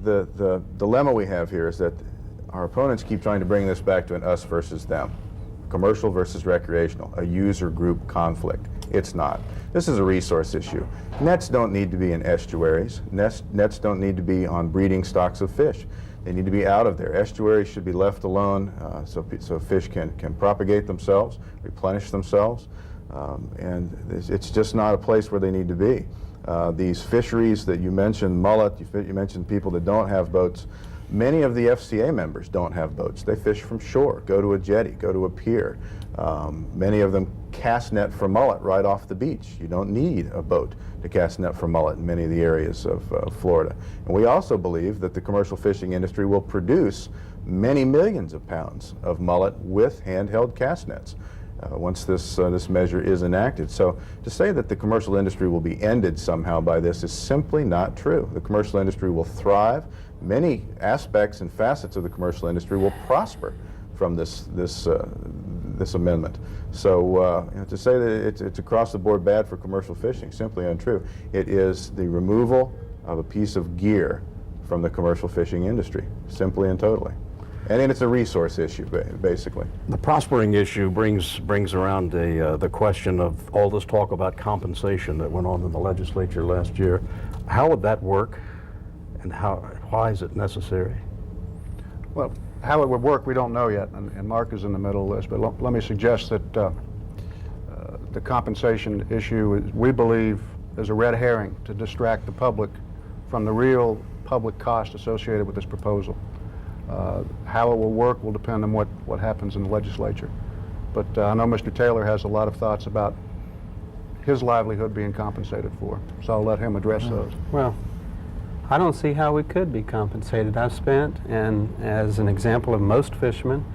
Speaker 10: the dilemma we have here is that our opponents keep trying to bring this back to an us versus them, commercial versus recreational, a user group conflict. It's not. This is a resource issue. Nets don't need to be in estuaries. Nets don't need to be on breeding stocks of fish. They need to be out of there. Estuaries should be left alone so fish can propagate themselves, replenish themselves, and it's just not a place where they need to be. These fisheries that you mentioned, mullet, you mentioned people that don't have boats. Many of the FCA members don't have boats. They fish from shore, go to a jetty, go to a pier. Many of them cast net for mullet right off the beach. You don't need a boat to cast net for mullet in many of the areas of Florida. And we also believe that the commercial fishing industry will produce many millions of pounds of mullet with handheld cast nets once this measure is enacted. So to say that the commercial industry will be ended somehow by this is simply not true. The commercial industry will thrive. Many aspects and facets of the commercial industry will prosper from this amendment. So you know, to say that it's across the board bad for commercial fishing, simply untrue. It is the removal of a piece of gear from the commercial fishing industry, simply and totally. And then it's a resource issue, basically.
Speaker 8: The prospering issue brings around the question of all this talk about compensation that went on in the legislature last year. How would that work, and why is it necessary?
Speaker 11: Well, how it would work, we don't know yet, and Mark is in the middle of this, but let me suggest that the compensation issue, we believe, is a red herring to distract the public from the real public cost associated with this proposal. How it will work will depend on what happens in the legislature. But I know Mr. Taylor has a lot of thoughts about his livelihood being compensated for, so I'll let him address those.
Speaker 9: Well, I don't see how we could be compensated. I've spent, and as an example of most fishermen,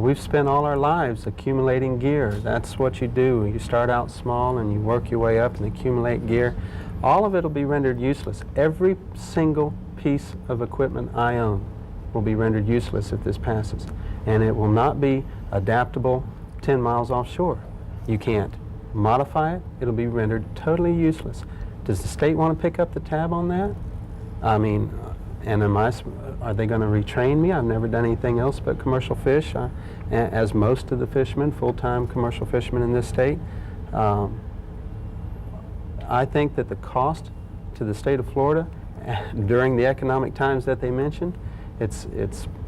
Speaker 9: we've spent all our lives accumulating gear. That's what you do. You start out small and you work your way up and accumulate gear. All of it will be rendered useless. Every single piece of equipment I own will be rendered useless if this passes. And it will not be adaptable 10 miles offshore. You can't modify it. It'll be rendered totally useless. Does the state want to pick up the tab on that? I mean, and are they going to retrain me? I've never done anything else but commercial fish, as most of the fishermen, full-time commercial fishermen in this state. I think that the cost to the state of Florida during the economic times that they mentioned, it's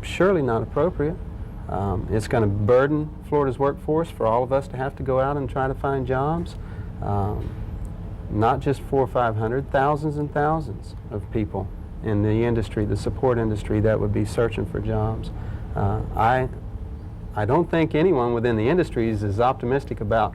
Speaker 9: surely not appropriate. It's going to burden Florida's workforce for all of us to have to go out and try to find jobs. Not just 400 or 500, thousands and thousands of people in the industry, the support industry, that would be searching for jobs. I don't think anyone within the industries is optimistic about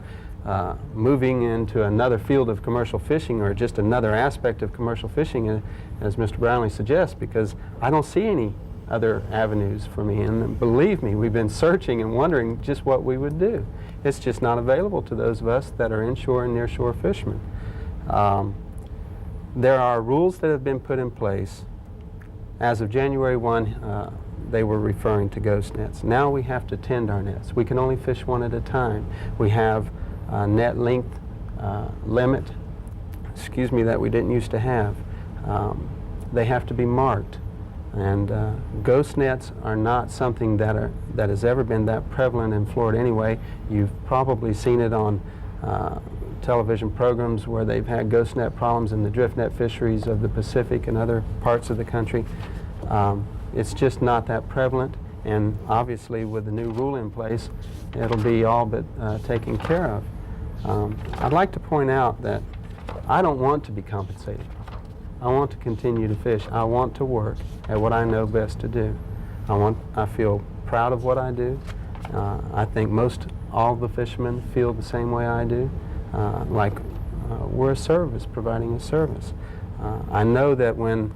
Speaker 9: moving into another field of commercial fishing or just another aspect of commercial fishing, as Mr. Brownlee suggests, because I don't see any other avenues for me. And believe me, we've been searching and wondering just what we would do. It's just not available to those of us that are inshore and nearshore fishermen. There are rules that have been put in place. As of January 1, they were referring to ghost nets. Now we have to tend our nets. We can only fish one at a time. We have a net length limit, that we didn't used to have. They have to be marked. And ghost nets are not something that has ever been that prevalent in Florida anyway. You've probably seen it on television programs where they've had ghost net problems in the drift net fisheries of the Pacific and other parts of the country. It's just not that prevalent, and obviously with the new rule in place, it'll be all but taken care of. I'd like to point out that I don't want to be compensated. I want to continue to fish. I want to work at what I know best to do. I feel proud of what I do. I think all the fishermen feel the same way I do. We're a service, providing a service. I know that when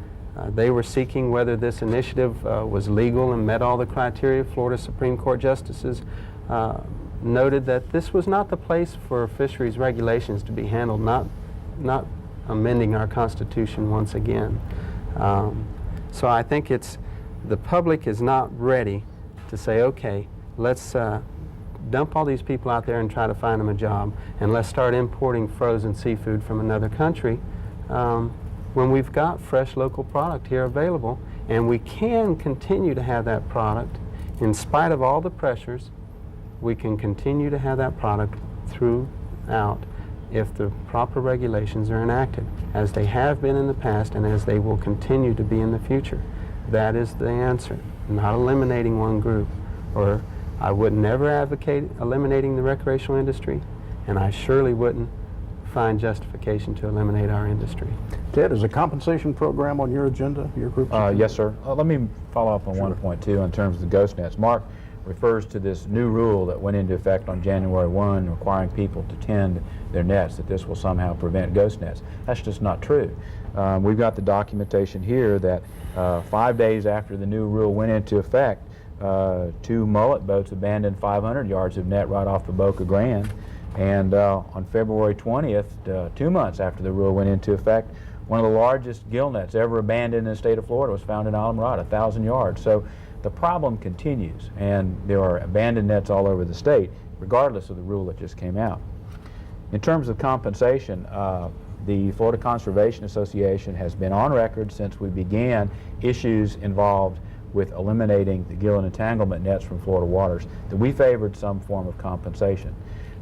Speaker 9: they were seeking whether this initiative was legal and met all the criteria, Florida Supreme Court justices noted that this was not the place for fisheries regulations to be handled, not amending our Constitution once again. So I think the public is not ready to say, okay, let's dump all these people out there and try to find them a job, and let's start importing frozen seafood from another country when we've got fresh local product here available, and we can continue to have that product in spite of all the pressures. We can continue to have that product throughout if the proper regulations are enacted, as they have been in the past and as they will continue to be in the future. That is the answer, not eliminating one group. Or I would never advocate eliminating the recreational industry, and I surely wouldn't find justification to eliminate our industry.
Speaker 11: Ted, is a compensation program on your agenda, your group's agenda?
Speaker 4: Yes, sir. Let me follow up on one point, too, in terms of the ghost nets. Mark refers to this new rule that went into effect on January 1 requiring people to tend their nets, that this will somehow prevent ghost nets. That's just not true. We've got the documentation here that 5 days after the new rule went into effect, 2 mullet boats abandoned 500 yards of net right off the Boca Grande. And on February 20th, 2 months after the rule went into effect, one of the largest gill nets ever abandoned in the state of Florida was found in Islamorada, 1,000 yards. So the problem continues, and there are abandoned nets all over the state, regardless of the rule that just came out. In terms of compensation, the Florida Conservation Association has been on record since we began issues involved with eliminating the gill and entanglement nets from Florida waters that we favored some form of compensation.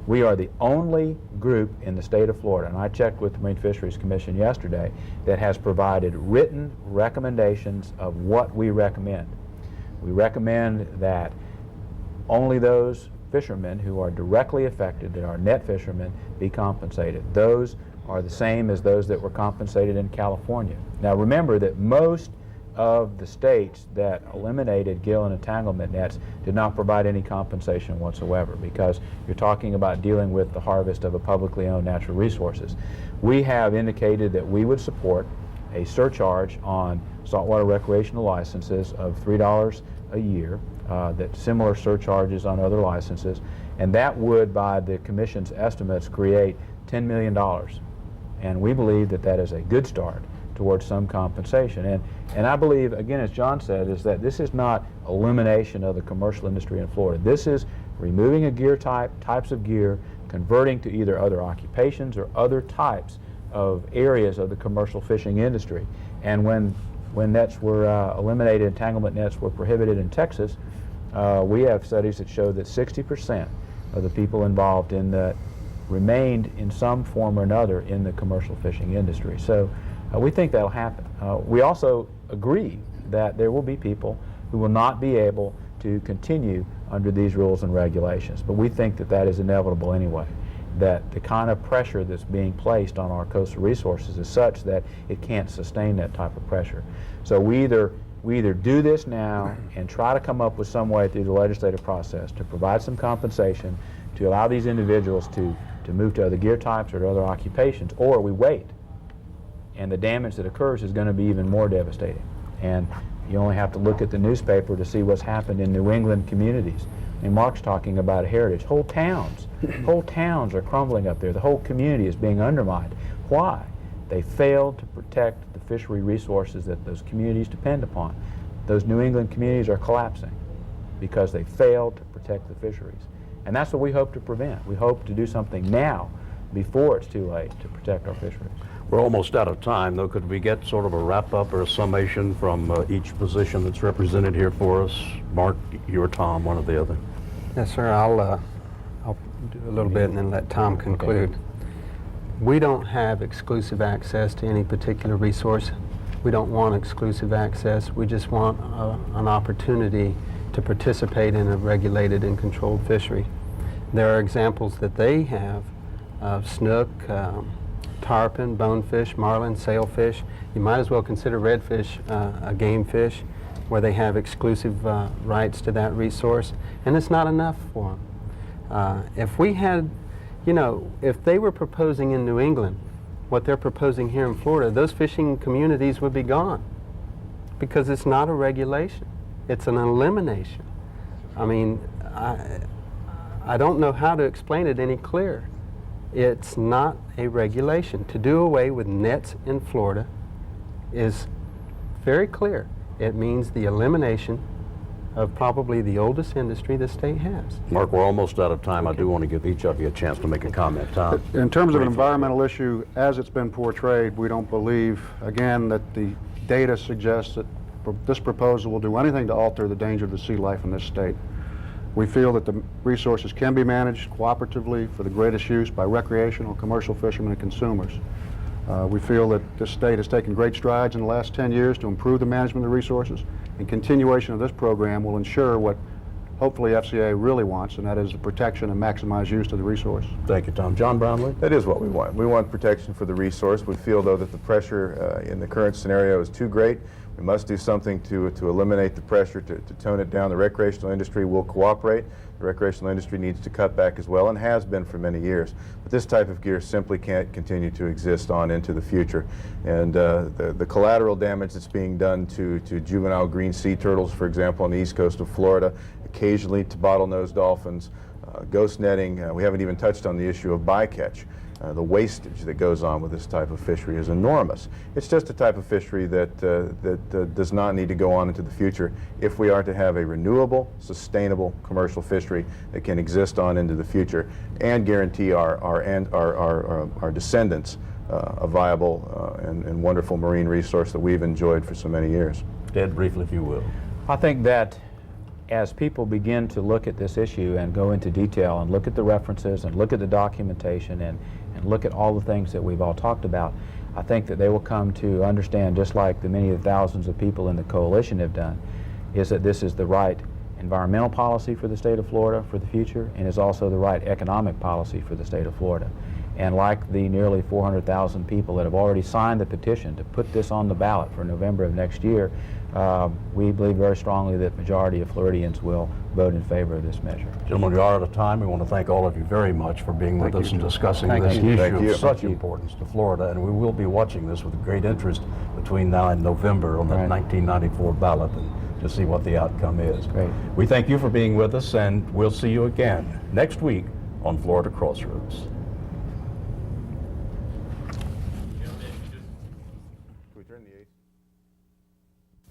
Speaker 4: We are the only group in the state of Florida, and I checked with the Marine Fisheries Commission yesterday, that has provided written recommendations of what we recommend. We recommend that only those fishermen who are directly affected, that are net fishermen, be compensated. Those are the same as those that were compensated in California. Now remember that most of the states that eliminated gill and entanglement nets did not provide any compensation whatsoever, because you're talking about dealing with the harvest of a publicly owned natural resources. We have indicated that we would support a surcharge on saltwater recreational licenses of $3 a year, that similar surcharges on other licenses, and that would, by the Commission's estimates, create $10 million. And we believe that that is a good start towards some compensation. And I believe, again, as John said, is that this is not elimination of the commercial industry in Florida. This is removing a gear types of gear, converting to either other occupations or other types of areas of the commercial fishing industry. And when nets were eliminated, entanglement nets were prohibited in Texas, we have studies that show that 60% of the people involved in that remained in some form or another in the commercial fishing industry. So we think that'll happen. We also agree that there will be people who will not be able to continue under these rules and regulations, but we think that that is inevitable anyway, that the kind of pressure that's being placed on our coastal resources is such that it can't sustain that type of pressure. So we either do this now and try to come up with some way through the legislative process to provide some compensation to allow these individuals to move to other gear types or to other occupations, or we wait, and the damage that occurs is going to be even more devastating. And you only have to look at the newspaper to see what's happened in New England communities. And Mark's talking about heritage. Whole towns are crumbling up there. The whole community is being undermined. Why? They failed to protect the fishery resources that those communities depend upon. Those New England communities are collapsing because they failed to protect the fisheries. And that's what we hope to prevent. We hope to do something now before it's too late to protect our fisheries.
Speaker 8: We're almost out of time, though. Could we get sort of a wrap-up or a summation from each position that's represented here for us? Mark, you or Tom, one or the other.
Speaker 9: Yes, sir. I'll do a little bit and then let Tom conclude. Okay. We don't have exclusive access to any particular resource. We don't want exclusive access. We just want an opportunity to participate in a regulated and controlled fishery. There are examples that they have of snook, tarpon, bonefish, marlin, sailfish. You might as well consider redfish a game fish, where they have exclusive rights to that resource, and it's not enough for them. If we had, if they were proposing in New England what they're proposing here in Florida, those fishing communities would be gone, because it's not a regulation. It's an elimination. I mean, I don't know how to explain it any clearer. It's not a regulation. To do away with nets in Florida is very clear. It means the elimination of probably the oldest industry the state has.
Speaker 8: Mark, we're almost out of time. Okay. I do want to give each of you a chance to make a comment. Tom?
Speaker 11: In terms of an environmental issue, as it's been portrayed, we don't believe, again, that the data suggests that this proposal will do anything to alter the danger to sea life in this state. We feel that the resources can be managed cooperatively for the greatest use by recreational, commercial fishermen and consumers. We feel that this state has taken great strides in the last 10 years to improve the management of the resources, and continuation of this program will ensure what hopefully FCA really wants, and that is the protection and maximize use of the resource.
Speaker 8: Thank you, Tom. John Brownlee?
Speaker 10: That is what we want. We want protection for the resource. We feel, though, that the pressure in the current scenario is too great. We must do something to eliminate the pressure, to tone it down. The recreational industry will cooperate. The recreational industry needs to cut back as well, and has been for many years. But this type of gear simply can't continue to exist on into the future. And the collateral damage that's being done to juvenile green sea turtles, for example, on the east coast of Florida, occasionally to bottlenose dolphins, ghost netting. We haven't even touched on the issue of bycatch. The wastage that goes on with this type of fishery is enormous. It's just a type of fishery that does not need to go on into the future if we are to have a renewable, sustainable commercial fishery that can exist on into the future and guarantee our descendants a viable and wonderful marine resource that we've enjoyed for so many years.
Speaker 8: Ed, briefly, if you will.
Speaker 4: I think that as people begin to look at this issue and go into detail and look at the references and look at the documentation and look at all the things that we've all talked about, I think that they will come to understand, just like the many of the thousands of people in the coalition have done, is that this is the right environmental policy for the state of Florida for the future, and is also the right economic policy for the state of Florida. And like the nearly 400,000 people that have already signed the petition to put this on the ballot for November of next year, we believe very strongly that the majority of Floridians will vote in favor of this measure.
Speaker 8: Gentlemen, we are out of time. We want to thank all of you very much for being with us and discussing this issue of such importance to Florida. And we will be watching this with great interest between now and November on the 1994 ballot and to see what the outcome is.
Speaker 4: Great.
Speaker 8: We thank you for being with us, and we'll see you again next week on Florida Crossroads.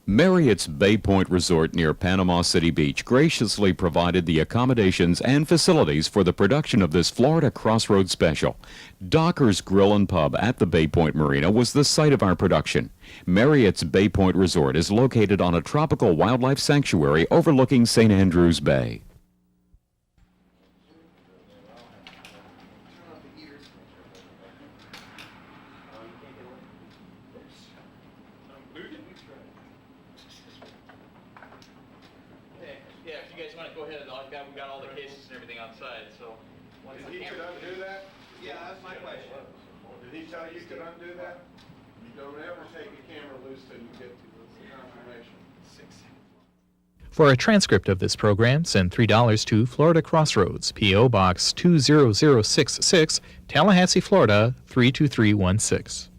Speaker 12: Marriott's Bay Point Resort near Panama City Beach graciously provided the accommodations and facilities for the production of this Florida Crossroads special. Docker's Grill and Pub at the Bay Point Marina was the site of our production. Marriott's Bay Point Resort is located on a tropical wildlife sanctuary overlooking St. Andrews Bay.
Speaker 1: Yeah, if you guys want to go ahead, we got all the cases and everything outside, so.
Speaker 13: Did he could undo that? Yeah, that's my question. Did he tell you you could undo that? You don't ever take a camera loose till you get the confirmation.
Speaker 1: For a transcript of this program, send $3 to Florida Crossroads, P.O. Box 20066, Tallahassee, Florida 32316.